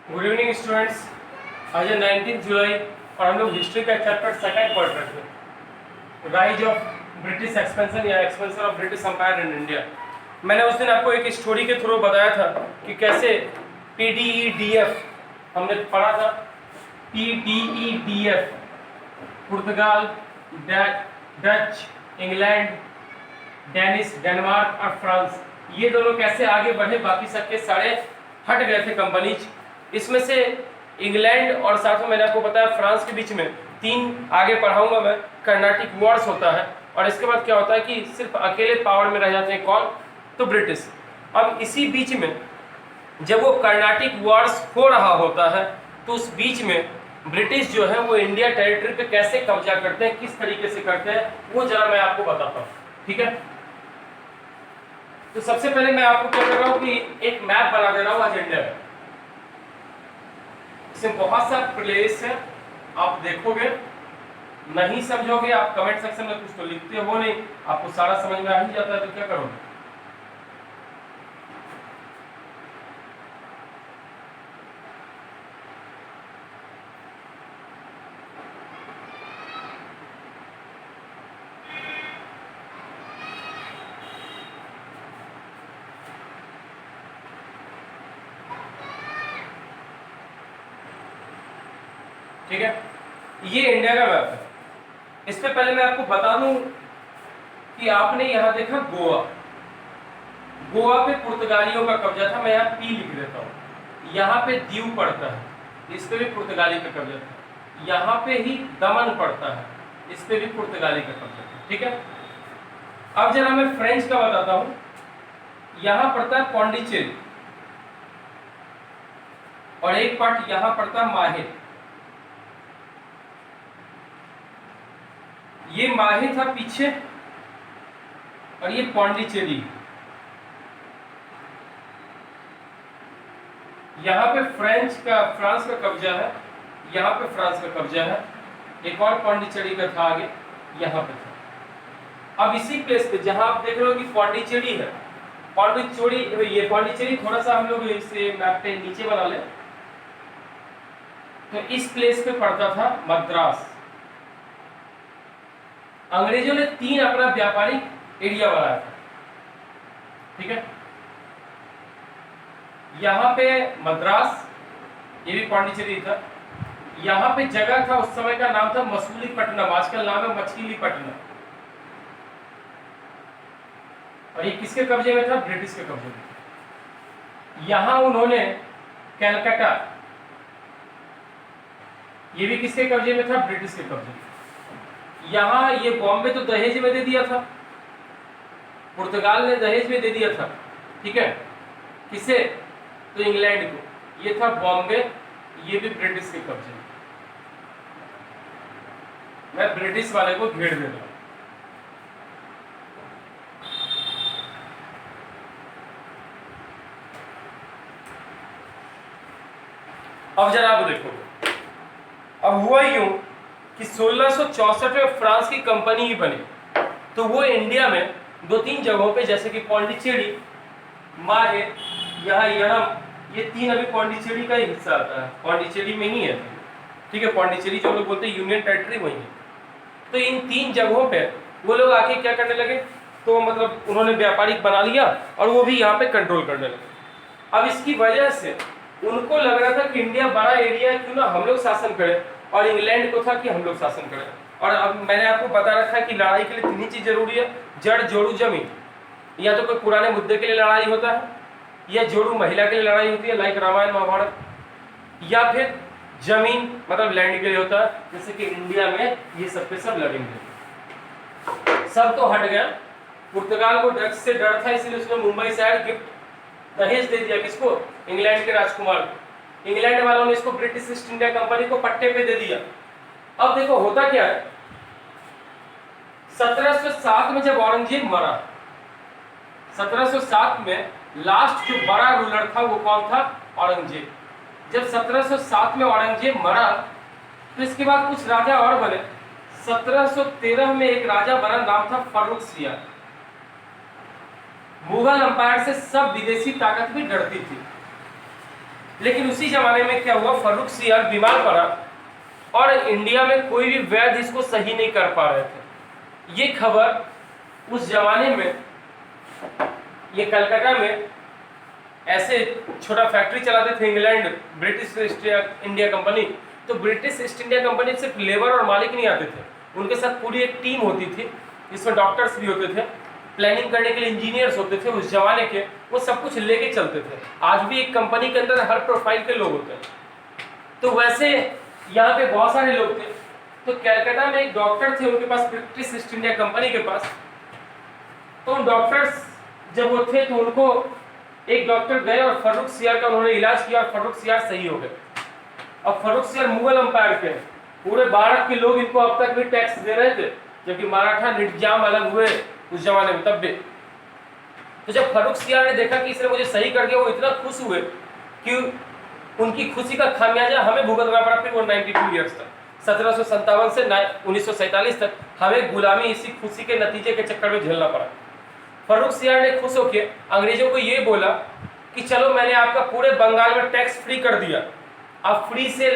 Good evening students. आज है 19 जुलाई और हम लोग हिस्ट्री का चैप्टर सेकंड पढ़ रहे थे, राइज ऑफ ब्रिटिश एक्सपेंशन या expansion of British empire in India. मैंने उस दिन आपको एक स्टोरी के थ्रू बताया था कि कैसे PDEDF हमने पढ़ा था। PDEDF पुर्तगाल, डच, इंग्लैंड, डेनिश, डेनमार्क और फ्रांस, ये दोनों कैसे आगे बढ़े, बाकी सबके सारे हट गए थे कंपनीज। इसमें से इंग्लैंड और साथ में मैंने आपको बताया फ्रांस के बीच में तीन आगे पढ़ाऊंगा मैं, कर्नाटिक वॉर्स होता है। और इसके बाद क्या होता है कि सिर्फ अकेले पावर में रह जाते हैं, कौन? तो ब्रिटिश। अब इसी बीच में जब वो कर्नाटिक वॉर्स हो रहा होता है तो उस बीच में ब्रिटिश जो है वो इंडिया टेरिटरी पे कैसे कब्जा करते हैं, किस तरीके से करते हैं, वो जरा मैं आपको बताता हूँ। ठीक है, तो सबसे पहले मैं आपको क्या कर रहा हूँ कि एक मैप बना दे रहा हूँ एजेंडा में। इसमें बहुत सा प्लेस है, आप देखोगे नहीं समझोगे, आप कमेंट सेक्शन में कुछ तो लिखते हो नहीं, आपको सारा समझ में आ ही जाता है, तो क्या करोगे? ठीक है, ये इंडिया का मैप है। इस पे पहले मैं आपको बता दूं कि आपने यहां देखा गोवा, गोवा पे पुर्तगालियों का कब्जा था। मैं यहाँ P लिख देता हूँ। यहाँ पे दीव पड़ता है, इस पे भी पुर्तगाली का कब्जा था। यहाँ पे ही दमन पड़ता है, इस पे भी पुर्तगाली का कब्जा था। ठीक है, अब जरा मैं फ्रेंच का बताता हूँ। यहाँ पड़ता है पौंडीचेरी और एक पार्ट यहाँ पड़ता है माहे। ये माहे था पीछे और ये पौंडीचेरी। यहाँ पे फ्रांस का कब्जा है, यहाँ पे फ्रांस का कब्जा है। एक और पौंडीचेरी का था आगे, यहाँ पे था। अब इसी प्लेस पे जहां आप देख रहे हो कि पौंडीचेरी है, ये पौंडीचेरी थोड़ा सा हम लोग इसे मैप पे नीचे बना ले, तो इस प्लेस पे पड़ता था मद्रास। अंग्रेजों ने तीन अपना व्यापारिक एरिया बनाया था। ठीक है, यहाँ पे मद्रास, ये भी पौंडीचेरी था। यहाँ पे जगह था, उस समय का नाम था मसूलीपट्टनम, आजकल नाम है मछलीपट्टनम। और ये किसके कब्जे में था? ब्रिटिश के कब्जे में। यहां उन्होंने कैलकाटा, ये भी किसके कब्जे में था? ब्रिटिश के कब्जे में। यहां ये बॉम्बे तो दहेज में दे दिया था, पुर्तगाल ने दहेज में दे दिया था। ठीक है, किसे? तो इंग्लैंड को। ये था बॉम्बे, ये भी ब्रिटिश के कब्जे में। मैं ब्रिटिश वाले को घेर दे रहा हूं। अब जरा आप देखो, अब हुआ यूं कि 1664 में फ्रांस की कंपनी ही बनी, तो वो इंडिया में दो तीन जगहों पे, जैसे कि पौंडीचेरी, माहे, यहाँ यणम, ये तीन अभी पौंडीचेरी का ही हिस्सा आता है, पौंडीचेरी में ही है। ठीक है, पौंडीचेरी जो लोग बोलते हैं यूनियन टेरिटरी वही है। तो इन तीन जगहों पे वो लोग आके क्या करने लगे, तो मतलब उन्होंने व्यापारिक बना लिया और वो भी यहाँ पे कंट्रोल करने लगे। अब इसकी वजह से उनको लग रहा था कि इंडिया बड़ा एरिया है, क्यों ना हम लोग शासन करें, और इंग्लैंड को था कि हम लोग शासन करें। और अब मैंने आपको बता रखा है कि लड़ाई के लिए तीन ही चीज जरूरी है, जड़, जोड़ू, जमीन। या तो कोई पुराने मुद्दे के लिए लड़ाई होता है, या जोड़ू महिला के लिए लड़ाई होती है लाइक रामायण महाभारत, या फिर जमीन मतलब लैंड के लिए होता है, जैसे कि इंडिया में ये सब पे सब लड़ेंगे। सब तो हट गया, पुर्तगाल को डच से डर था, इसलिए उसने मुंबई शहर गिफ्ट दहेज दे दिया। किसको? इंग्लैंड के राजकुमार को। इंग्लैंड वालों ने इसको ब्रिटिश ईस्ट इंडिया कंपनी को पट्टे पे दे दिया। अब देखो होता क्या है, 1707 में जब औरंगजेब मरा, 1707 में लास्ट जो बड़ा रूलर था वो कौन था? औरंगजेब। जब 1707 में औरंगजेब मरा तो इसके बाद कुछ राजा और बने। 1713 में एक राजा बना, नाम था फर्रुख सिया। मुगल अंपायर से सब विदेशी ताकत भी डरती थी। लेकिन उसी जमाने में क्या हुआ, फर्रुख सियार बीमार पड़ा और इंडिया में कोई भी वैद्य इसको सही नहीं कर पा रहे थे। ये खबर उस जमाने में, ये कलकत्ता में ऐसे छोटा फैक्ट्री चलाते थे England, British east India company. तो ब्रिटिश ईस्ट इंडिया कंपनी सिर्फ लेबर और मालिक नहीं आते थे, उनके साथ पूरी एक टीम होती थी, इसमें डॉक्टर्स भी होते थे, प्लानिंग करने के लिए इंजीनियर्स होते थे उस जमाने के, वो सब कुछ लेके चलते थे। आज भी एक कंपनी के अंदर हर प्रोफाइल के लोग होते हैं। तो वैसे यहाँ पे बहुत सारे लोग थे। तो कलकत्ता में एक डॉक्टर थे, उनके पास ब्रिटिश ईस्ट इंडिया कंपनी के पास। तो उन डॉक्टर्स जब वो थे तो उनको एक डॉक्टर गए और फर्रुख सियार का उन्होंने इलाज किया और फर्रुख सियार सही हो गए। अब फर्रुख सियार मुगल अंपायर के, पूरे भारत के लोग इनको अब तक भी टैक्स दे रहे थे, जबकि मराठा निजाम अलग हुए उस जमाने में तब भी। तो जब फर्रुख सियार ने देखा कि इसने मुझे सही कर दिया, वो इतना खुश हुए कि उनकी खुशी का खामियाजा हमें भुगतना पड़ा। फिर वो 92 ईयर्स तक, 1757 से 1947 तक हमें गुलामी इसी खुशी के नतीजे के चक्कर में झेलना पड़ा। फर्रुख सियार ने खुश होकर अंग्रेजों को ये बोला कि चलो मैंने आपका पूरे बंगाल में टैक्स फ्री कर दिया, आप फ्री से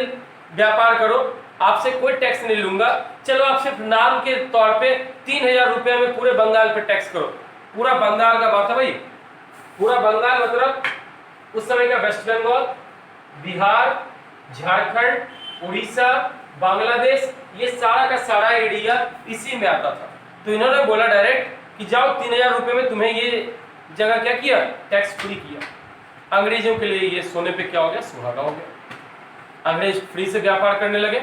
व्यापार करो, आपसे कोई टैक्स नहीं लूंगा, चलो आप सिर्फ नाम के तौर पे 3000 रुपये में पूरे बंगाल पे टैक्स करो। पूरा बंगाल का बात है भाई, पूरा बंगाल मतलब उस समय का वेस्ट बंगाल, बिहार, झारखंड, उड़ीसा, बांग्लादेश, ये सारा का सारा एरिया इसी में आता था। तो इन्होंने बोला डायरेक्ट कि जाओ 3000 रुपये में तुम्हें ये जगह क्या किया, टैक्स फ्री किया। अंग्रेजों के लिए ये सोने पे क्या हो गया, सुहागा हो गया। अंग्रेज फ्री से व्यापार करने लगे,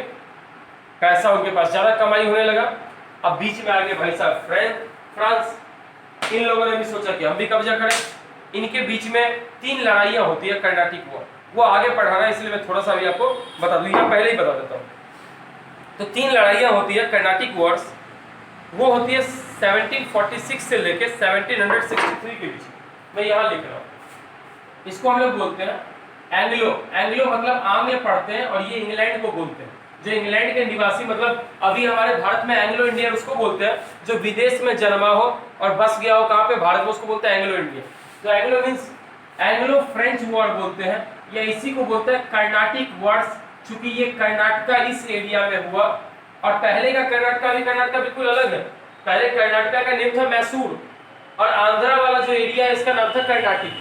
पैसा उनके पास ज्यादा कमाई होने लगा। अब बीच में आ गए भाई साहब फ्रांस। इन लोगों ने भी सोचा कि हम भी कब्जा करें। इनके बीच में 3 लड़ाइयां होती है कर्नाटिक वॉर, वो आगे पढ़ाना है इसलिए मैं थोड़ा सा भी आपको बता दूं, या पहले ही बता देता हूँ। तो 3 लड़ाइयां होती है कर्नाटिक वॉर्स, वो होती है 1746 से लेके 1763 के बीच। मैं यहाँ लिख रहा हूँ, इसको हम लोग बोलते हैं एंग्लो। एंग्लो मतलब आंग्ल पढ़ते हैं और ये इंग्लैंड को बोलते हैं। जो इंग्लैंड के निवासी, मतलब अभी हमारे भारत में एंग्लो इंडियन उसको बोलते हैं जो विदेश में जन्मा हो और बस गया हो कहाँ पे, भारत में, उसको बोलते हैं एंग्लो इंडियन। तो Anglo means Anglo French war बोलते हैं, या इसी को बोलते हैं कर्नाटिक वॉर्स। चूंकि ये कर्नाटका इस एरिया में हुआ, और पहले का कर्नाटका बिल्कुल अलग है। पहले कर्नाटका का नेम था मैसूर, और आंध्रा वाला जो एरिया है इसका नाम था कर्नाटिक।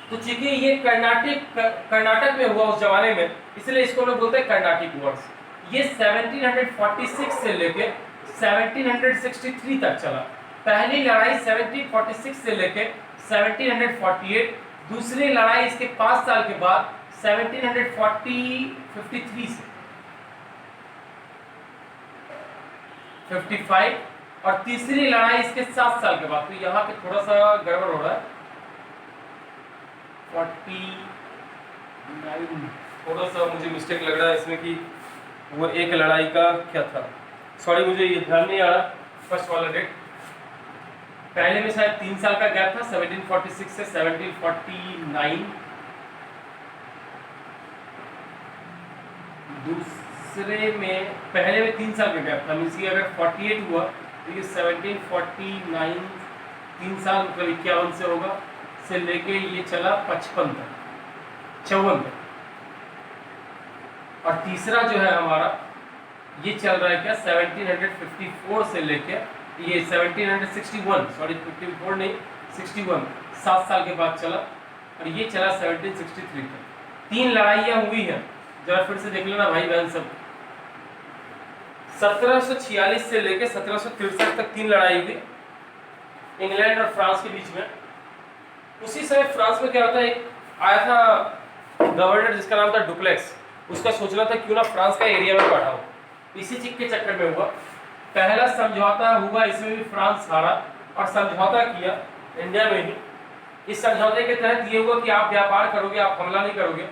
तो चूंकि ये कर्नाटक में हुआ उस जमाने में, इसलिए इसको लोग बोलते हैं कर्नाटिक वॉर्स। ये 1746 से लेके 1763 तक चला। पहली लड़ाई 1746 से लेके 1748, दूसरी लड़ाई इसके 5 साल के बाद 1753 से 55, और तीसरी लड़ाई इसके 7 साल के बाद। तो यहाँ पे थोड़ा सा गड़बड़ हो रहा है, 49, थोड़ा सा मुझे मिस्टेक लग रहा है इसमें कि वो एक लड़ाई का क्या था, सॉरी मुझे ये ध्यान नहीं आ रहा फर्स्ट वाला डेट। पहले में शायद 3 साल का गैप था, 1746 से 1749। दूसरे में, पहले में 3 साल का गैप था, मीन्स कि अगर 48 हुआ तो ये 1749 3 साल मतलब 51 से होगा, से लेके ये चला 55 तक, 54 तक। और तीसरा जो है हमारा ये चल रहा है क्या 1754 से लेके ये 1761, सॉरी 54 नहीं 61, 7 साल के बाद चला, और ये चला 1763 तक। 3 लड़ाइयाँ हुई हैं, जरा फिर से देख लेना भाई बहन सब। 1746 से लेके 1763 तक 3 लड़ाई हुई इंग्लैंड और फ्रांस के बीच में। उसी समय फ्रांस में क्या होता है, एक आया था गवर्नर जिसका नाम था डुप्लेक्स, उसका सोचना था क्यों ना फ्रांस का एरिया में पढ़ा हो। इसी चीज के चक्कर में हुआ, पहला समझौता हुआ, इसमें भी फ्रांस हारा और समझौता किया इंडिया में ही। इस समझौते के तहत ये हुआ कि आप व्यापार करोगे, आप हमला नहीं करोगे।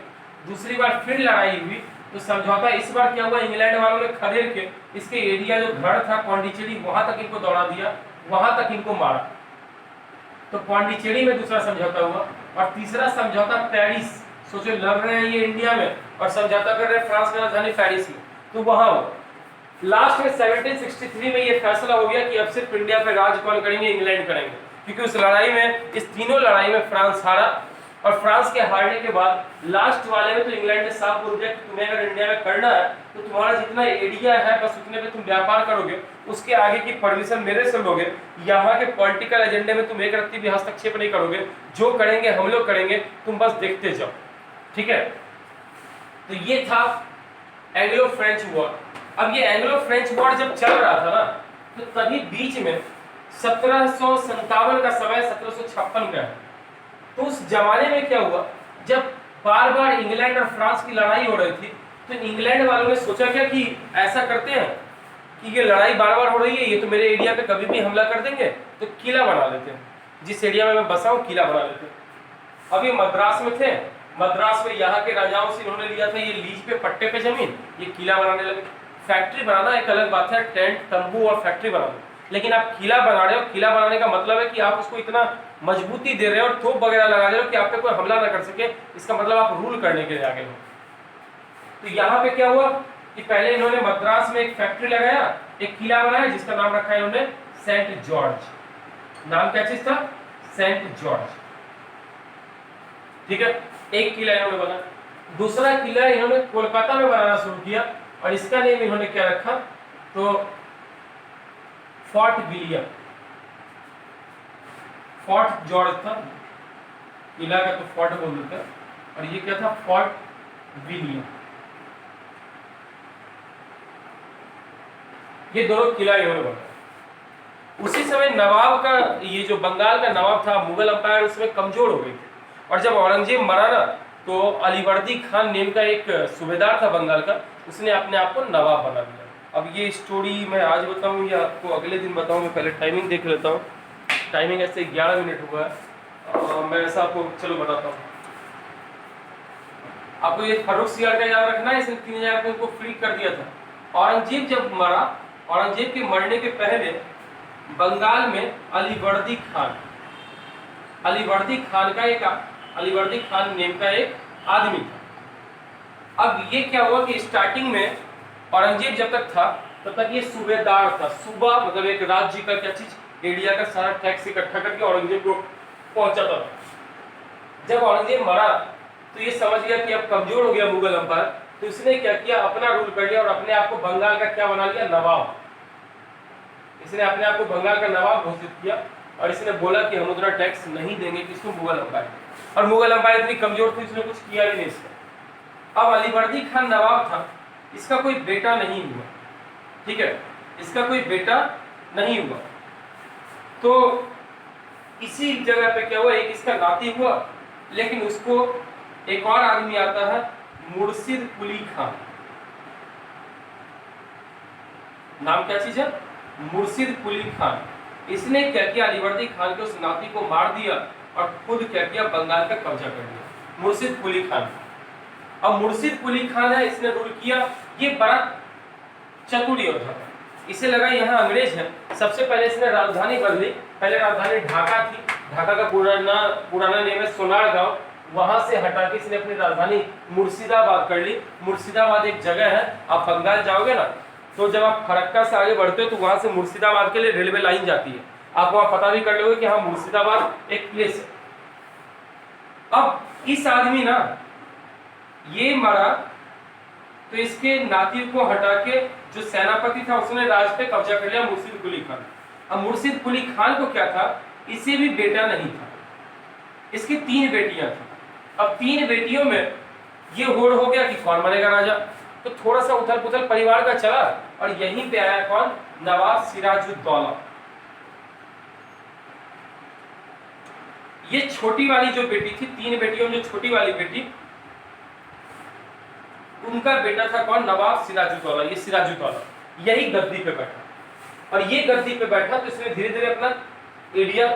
दूसरी बार फिर लड़ाई हुई, तो समझौता इस बार क्या हुआ, इंग्लैंड वालों ने खदेड़ के इसके एरिया जो गढ़ था पौंडीचेरी, वहां तक इनको दौड़ा दिया, वहां तक इनको मारा। तो पौंडीचेरी में दूसरा समझौता हुआ। और तीसरा समझौता पेरिस, सोचो लड़ रहे हैं ये इंडिया में और समझौता कर रहे हैं फ्रांस की राजधानी पेरिस में, तो वहां हुआ। लास्ट में 1763 में ये फैसला हो गया कि अब सिर्फ इंडिया पे राज कौन करेंगे, इंग्लैंड करेंगे, क्योंकि उस लड़ाई में, इस तीनों लड़ाई में फ्रांस हारा और फ्रांस के हारने के बाद लास्ट वाले में तो इंग्लैंड ने साफ बोल दिया कि तुम्हें अगर इंडिया में करना है तो तुम्हारा जितना एरिया है बस उतने पे तुम व्यापार करोगे, उसके आगे की परमिशन मेरे से लोगे, यहाँ के पॉलिटिकल एजेंडे में तुम एक रत्ती भी हस्तक्षेप नहीं करोगे, जो करेंगे हम लोग करेंगे, तुम बस देखते जाओ। ठीक है, तो ये था एंग्लो फ्रेंच वॉर। अब ये एंग्लो फ्रेंच वॉर जब चल रहा था ना, तो तभी बीच में 1757 का समय 1756 का है। तो उस जमाने में क्या हुआ, जब बार बार इंग्लैंड और फ्रांस की लड़ाई हो रही थी, तो इंग्लैंड वालों ने सोचा क्या कि ऐसा करते हैं कि ये लड़ाई बार बार हो रही है, ये तो मेरे एरिया पे कभी भी हमला कर देंगे, तो किला बना लेते हैं, जिस एरिया में मैं बसा हूँ किला बना लेते हैं। अब ये मद्रास में थे, मद्रास में यहाँ के राजाओं से इन्होंने लिया था ये लीज पे, पट्टे पे जमीन, ये किला बनाने लगे। फैक्ट्री बनाना एक अलग बात है, टेंट तंबू और फैक्ट्री बनाना, लेकिन आप किला बना रहे हो, किला बनाने का मतलब है कि आप उसको इतना मजबूती दे रहे हो और तोप वगैरह लगा रहे हो कि आप पे कोई हमला ना कर सके, इसका मतलब आप रूल करने के लिए आगे हो। तो यहाँ पे क्या हुआ कि पहले इन्होंने मद्रास में एक फैक्ट्री लगाया, एक किला बनाया जिसका नाम रखा है इन्होंने सेंट जॉर्ज। नाम क्या चीज था? Saint George. ठीक है, एक किला इन्होंने बनाया। दूसरा किला इन्होंने कोलकाता में बनाना शुरू किया और इसका नेम इन्होंने क्या रखा, तो फोर्ट विलियम। फोर्ट जॉर्ज था किला का, तो फोर्ट बोल देते हैं, और ये क्या था, फोर्ट विलियम। ये दोनों किला इन्होंने बनाया। उसी समय नवाब का, ये जो बंगाल का नवाब था, मुगल अंपायर उसमें कमजोर हो गई थी, और जब औरंगजेब मरा ना, तो अलीवर्दी खान नेम का एक सूबेदार था बंगाल का, उसने अपने आप को नवाब बना दिया। अब ये स्टोरी मैं आज बताऊं या आपको अगले दिन बताऊं, मैं पहले टाइमिंग देख लेता हूं। टाइमिंग ऐसे 11 मिनट हुआ है, मैं ऐसा आपको चलो बताता हूँ। आपको ये फर्रुख सियार का याद रखना है, इसने 3000 रुपये को फ्री कर दिया था। औरंगजेब जब मरा, औरंगजेब के मरने के पहले बंगाल में अलीवर्दी खान, अलीवर्दी खान का एक, अलीवर्दी खान नेम का एक आदमी था। अब ये क्या हुआ कि स्टार्टिंग में औरंगजेब जब तक था तब तक ये सूबेदार था। सूबा मतलब एक राज्य का क्या चीज, एरिया का सारा टैक्स इकट्ठा करके औरंगजेब को पहुंचाता था। जब औरंगजेब मरा तो ये समझ गया कि अब कमजोर हो गया मुगल अंपायर, तो इसने क्या किया, अपना रूल कर लिया और अपने आप को बंगाल का क्या बना लिया, नवाब। इसने अपने आप को बंगाल का नवाब घोषित किया और इसने बोला कि हम उतना टैक्स नहीं देंगे किसको, मुगल अंपायर। और मुगल अंपायर इतनी कमजोर थी, इसने कुछ किया भी नहीं इसका। अब अलीवर्दी खान नवाब था, इसका कोई बेटा नहीं हुआ। ठीक है, इसका कोई बेटा नहीं हुआ। तो इसी जगह पे क्या हुआ, एक इसका नाती हुआ, लेकिन उसको एक और आदमी आता है, मुर्शिद कुली खान। नाम क्या चीज है, मुर्शिद कुली खान। इसने क्या किया, अलीवर्दी खान के उस नाती को मार दिया और खुद क्या किया, बंगाल का कब्जा कर लिया, मुर्शिद कुली खान। अब मुर्शिद कुली खान है, इसने रूल किया। ये बड़ा चतुर योद्धा था, इसे लगा यहाँ अंग्रेज है। सबसे पहले इसने राजधानी बदली, पहले राजधानी ढाका थी, ढाका का पुराना नेम है सोनार गांव, वहां से हटा के इसने अपनी राजधानी मुर्शिदाबाद कर ली। मुर्शिदाबाद एक जगह है, आप बंगाल जाओगे ना, तो जब आप फरक्का से आगे बढ़ते हो तो वहां से मुर्शिदाबाद के लिए रेलवे लाइन जाती है, आप वहां पता भी कर लोगे कि हाँ मुर्शिदाबाद एक प्लेस है। अब इस आदमी ना, ये मरा तो इसके नाती को हटा के जो सेनापति था उसने राज पे कब्जा कर लिया, मुर्शिद कुली खान। अब मुर्शिद कुली खान को क्या था, इसे भी बेटा नहीं था, इसकी 3 बेटियां थी। अब 3 बेटियों में ये होड़ हो गया कि कौन बनेगा राजा, तो थोड़ा सा उथल पुथल परिवार का चला और यहीं पे आया कौन, नवाब सिराजुद्दौला। ये छोटी वाली जो बेटी थी, 3 बेटियों में जो छोटी वाली बेटी, उनका बेटा था कौन, नवाब सिराजुद्दौला। ये सिराजुद्दौला यही गद्दी पे बैठा, और ये गद्दी पे बैठा तो इसने धीरे धीरे अपना एरिया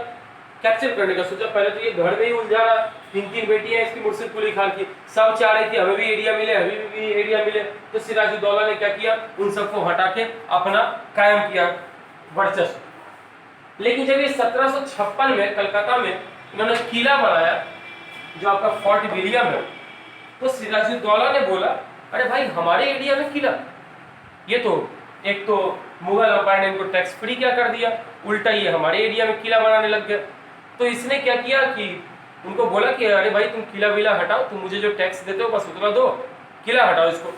कैप्चर करने का सोचा। पहले तो ये घर में ही उलझा रहा, 3 बेटियां इसकी मुर्शिद कुली खान की, सब चाह रही थी हमें भी एरिया मिले, हमें भी एरिया मिले। तो सिराजुद्दौला ने क्या किया, उन सबको हटा के अपना कायम किया वर्चस्व। लेकिन जब ये 1756 में कलकत्ता में इन्होंने किला बनाया जो आपका फोर्ट विलियम है, तो सिराजुद्दौला ने बोला अरे भाई हमारे एरिया में किला, ये तो एक तो मुगल अंपायर ने इनको टैक्स फ्री क्या कर दिया, उल्टा ये हमारे एरिया में किला बनाने लग गया। तो इसने क्या किया कि उनको बोला कि अरे भाई तुम किला विला हटाओ, तुम मुझे जो टैक्स देते हो बस उतना दो, किला हटाओ इसको।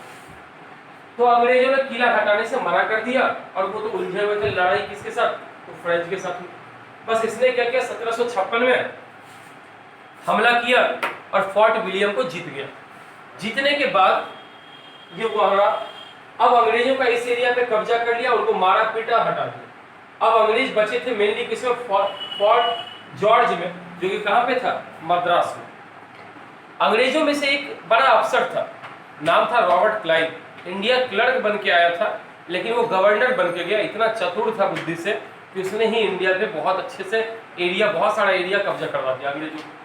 तो अंग्रेजों ने किला हटाने से मना कर दिया, और वो तो उलझे हुए थे, लड़ाई किसके साथ, तो फ्रेंच के साथ। बस इसने क्या किया, 1756 में हमला किया और फोर्ट विलियम को जीत गया। जीतने के बाद ये वहां अब अंग्रेजों का इस एरिया पे कब्जा कर लिया, उनको मारा पीटा हटा दिया। अब अंग्रेज बचे थे मेनली किसमें, फोर्ट जॉर्ज में, जो कि कहां पे था, मद्रास में। अंग्रेजों में से एक बड़ा अफसर था, नाम था रॉबर्ट क्लाइव, इंडिया क्लर्क बन के आया था, लेकिन वो गवर्नर बन के गया। इतना चतुर था बुद्धि से कि उसने ही इंडिया पे बहुत अच्छे से एरिया, बहुत सारा एरिया कब्जा करवा दिया अंग्रेजों को।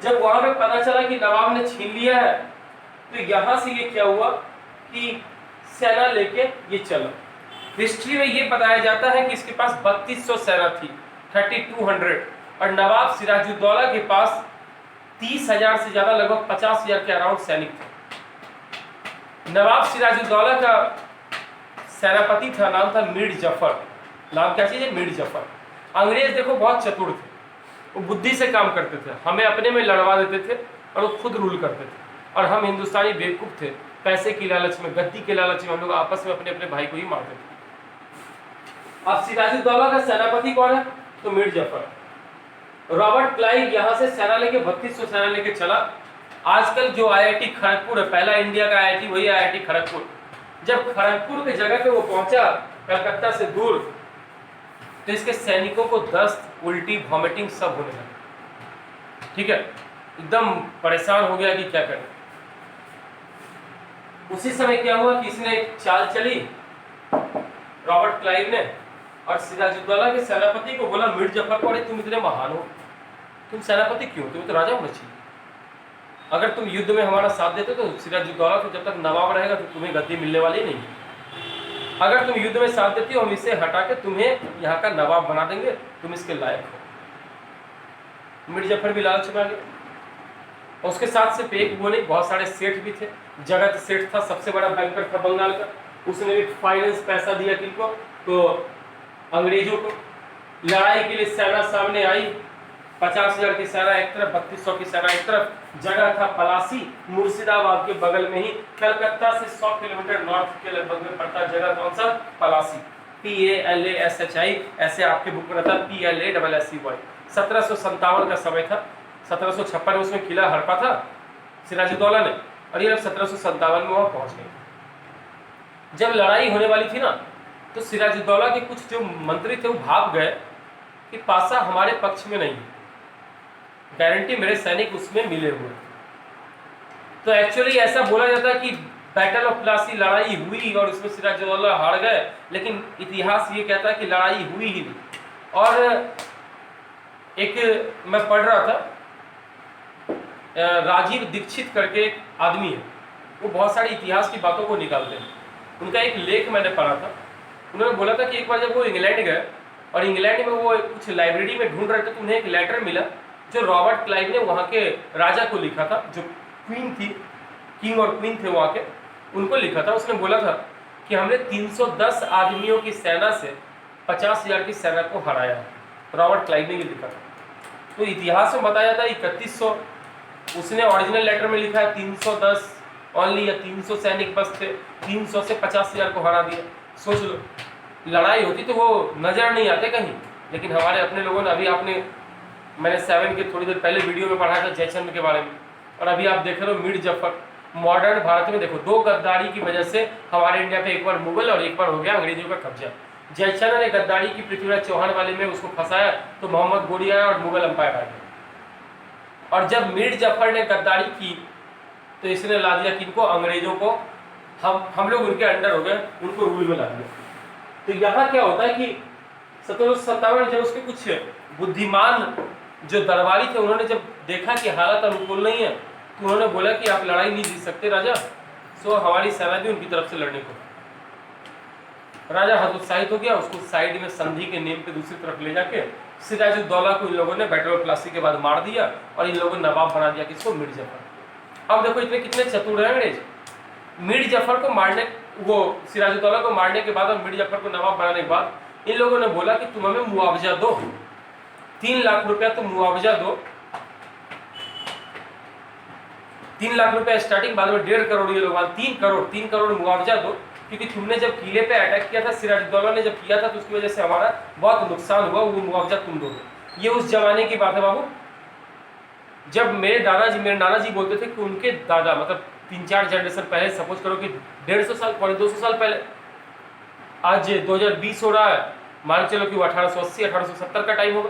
जब वहां पे पता चला कि नवाब ने छीन लिया है, तो यहां से ये क्या हुआ कि सेना लेके ये चला। हिस्ट्री में ये बताया जाता है कि इसके पास 3200 सेना थी, 3200, और नवाब सिराजुद्दौला के पास 30,000 से ज्यादा, लगभग 50,000 के अराउंड सैनिक थे। नवाब सिराजुद्दौला का सेनापति था, नाम था मीर जफर। नाम क्या चीज है, मीर जफर। अंग्रेज देखो बहुत चतुर थे, वो बुद्धि से काम करते थे, हमें अपने में लड़वा देते थे और वो खुद रूल करते थे, और हम हिंदुस्तानी बेवकूफ थे, पैसे की लालच में, गद्दी के लालच में हम लोग आपस में अपने अपने भाई को ही मारते थे। अब सिराजुद्दौला का सेनापति कौन है, तो मीर जफर। रॉबर्ट क्लाइव यहाँ से सेना लेके 3200 सेना लेके चला। आजकल जो IIT खड़गपुर है, पहला इंडिया का IIT वही IIT खड़गपुर। जब खड़गपुर के जगह पे वो पहुंचा, कलकत्ता से दूर, तो इसके सैनिकों को दस्त, उल्टी, वॉमिटिंग सब होने लगा। ठीक है, एकदम परेशान हो गया कि क्या करें। उसी समय क्या हुआ कि इसने एक चाल चली, रॉबर्ट क्लाइव ने, और सिराजुद्दौला के सेनापति को बोला, मीर जफर को, अरे तुम इतने महान हो, तुम सेनापति क्यों, तुम्हें तो राजा होना चाहिए। अगर तुम युद्ध में हमारा साथ देते तो सिराजुद्दौला को जब तक नवाब रहेगा तो तुम्हें गद्दी मिलने वाली नहीं। अगर तुम युद्ध में साथ देती हो, हम इसे हटा के तुम्हें यहाँ का नवाब बना देंगे, तुम इसके लायक हो। मीर जफर भी लालच में आ गया। उसके साथ से एक वो नहीं, बहुत सारे सेठ भी थे। जगत सेठ था, सबसे बड़ा बैंकर था बंगाल का, उसने भी फाइनेंस पैसा दिया किनको, तो अंग्रेजों को। लड़ाई के लिए सेना सामने आई, 50,000 की सेना एक तरफ, 3200 की सेना एक तरफ। जगह था पलासी, मुर्शिदाबाद के बगल में ही, कलकत्ता से 100 किलोमीटर नॉर्थ के लगभग में पड़ता जगह कौन सा, पलासी। PALASHI, ऐसे आपके बुक में रहता है, PLASSEY। 1757 का समय था, 1756 में उसमें किला हड़पा था सिराजुद्दौला ने, और ये 1757 में वहां पहुंच गए। जब लड़ाई होने वाली थी ना, तो सिराजुद्दौला के कुछ जो मंत्री थे वो भाग गए कि पासा हमारे पक्ष में नहीं है, गारंटी मेरे सैनिक उसमें मिले हुए। तो एक्चुअली ऐसा बोला जाता है कि बैटल ऑफ प्लासी लड़ाई हुई और उसमें सिराजुद्दौला हार गए, लेकिन इतिहास ये कहता है कि लड़ाई हुई ही नहीं। और एक मैं पढ़ रहा था, राजीव दीक्षित करके एक आदमी है, वो बहुत सारी इतिहास की बातों को निकालते हैं। उनका एक लेख मैंने पढ़ा था, उन्होंने बोला था कि एक बार जब वो इंग्लैंड गए और इंग्लैंड में वो कुछ लाइब्रेरी में ढूंढ रहे थे, तो उन्हें एक लेटर मिला जो रॉबर्ट क्लाइव ने वहाँ के राजा को लिखा था, जो क्वीन थी, किंग और क्वीन थे वहाँ के, उनको लिखा था। उसने बोला था कि हमने 310 आदमियों की सेना से 50,000 की सेना को हराया। रॉबर्ट क्लाइव ने ये लिखा था। तो इतिहास में बताया जाता है 3100, उसने ओरिजिनल लेटर में लिखा है 310 ओनली, या 300 सैनिक बस थे, 300 से 50,000 को हरा दिया। सोच लो, लड़ाई होती तो वो नजर नहीं आते कहीं, लेकिन हमारे अपने लोगों ने, अभी आपने, मैंने 7 के थोड़ी देर पहले वीडियो में पढ़ा था जयचंद्र के बारे में, और अभी आप देख रहे हो मीर जफर। मॉडर्न भारत में देखो, 2 गद्दारी की वजह से हमारे इंडिया पे एक बार मुगल और एक बार हो गया अंग्रेजों का कब्जा। जयचंद्र ने गद्दारी की पृथ्वीराज चौहान वाले में उसको फंसाया, तो मोहम्मद गोरी आया और मुगल अंपायर आ गया। और जब मीर जफर ने गद्दारी की, तो इसने ला दिया किनको, अंग्रेजों को, हम लोग उनके अंडर हो गए, उनको रूल में ला दिया। तो यहाँ क्या होता है कि 1757 जब उसके कुछ बुद्धिमान जो दरबारी थे, उन्होंने जब देखा कि हालत अनुकूल नहीं है, तो उन्होंने बोला कि आप लड़ाई नहीं जीत सकते राजा, सो हमारी सेना भी उनकी तरफ से लड़ने को। राजा हतोत्साहित हो गया, उसको साइड में संधि के नेम पे दूसरी तरफ ले जाके सिराजुद्दौला को इन लोगों ने बैटल ऑफ प्लासी के बाद मार दिया, और इन लोगों ने नवाब बना दिया किसको, मीर जफर। अब देखो इतने कितने चतुर हैं अंग्रेज। मीर जफर को मारने, वो सिराजुद्दौला को मारने के बाद और मीर जफर को नवाब बनाने के बाद इन लोगों ने बोला कि तुम हमें मुआवजा दो, 3 लाख रुपया तुम मुआवजा दो, 3 लाख रुपए स्टार्टिंग, बाद में 1.5 करोड़, ये लोग 3 करोड़ मुआवजा दो, क्योंकि तुमने जब किले पे अटैक किया था, सिराजुद्दौला ने जब किया था, तो उसकी वजह से हमारा बहुत नुकसान हुआ, वो मुआवजा तुम दोगे। ये उस जमाने की बात है बाबू, जब मेरे नाना जी बोलते थे कि उनके दादा, मतलब 3-4 जनरेशन पहले, सपोज करो कि 150 साल, 200 साल पहले, आज 2020 हो रहा है, मान चलो कि वो 1880 1870 का टाइम होगा।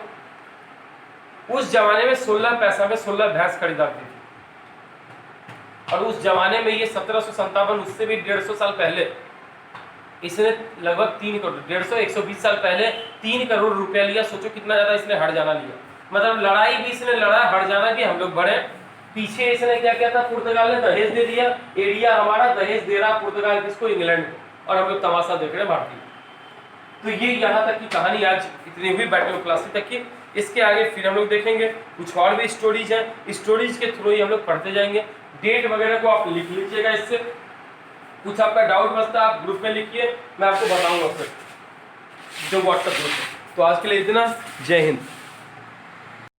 उस जमाने में 16 पैसा में 16 भैंस खरीदाती थी, और उस जमाने में ये 1757, उससे भी 150 साल पहले, इसने लगभग 3 करोड़, 150 120 साल पहले 3 करोड़ रुपया लिया। सोचो कितना ज्यादा इसने हट जाना लिया, मतलब लड़ाई भी इसने लड़ा, हट जाना भी हम लोग बढ़े। पीछे इसने क्या किया था, पुर्तगाल ने दहेज दे दिया, एरिया हमारा दहेज दे रहा पुर्तगाल किसको, इंग्लैंड को, और हम लोग तमाशा देख रहे हैं भारतीय। तो ये यहाँ तक की कहानी आज इतनी हुई बैटल ऑफ प्लासी तक की। इसके आगे फिर हम लोग देखेंगे कुछ और भी स्टोरीज हैं, स्टोरीज के थ्रू ही हम लोग पढ़ते जाएंगे। डेट वगैरह को आप लिख लीजिएगा, इससे कुछ आपका डाउट बचता है आप ग्रुप में लिखिए, मैं आपको बताऊंगा फिर जो व्हाट्सएप ग्रुप है। तो आज के लिए इतना, जय हिंद।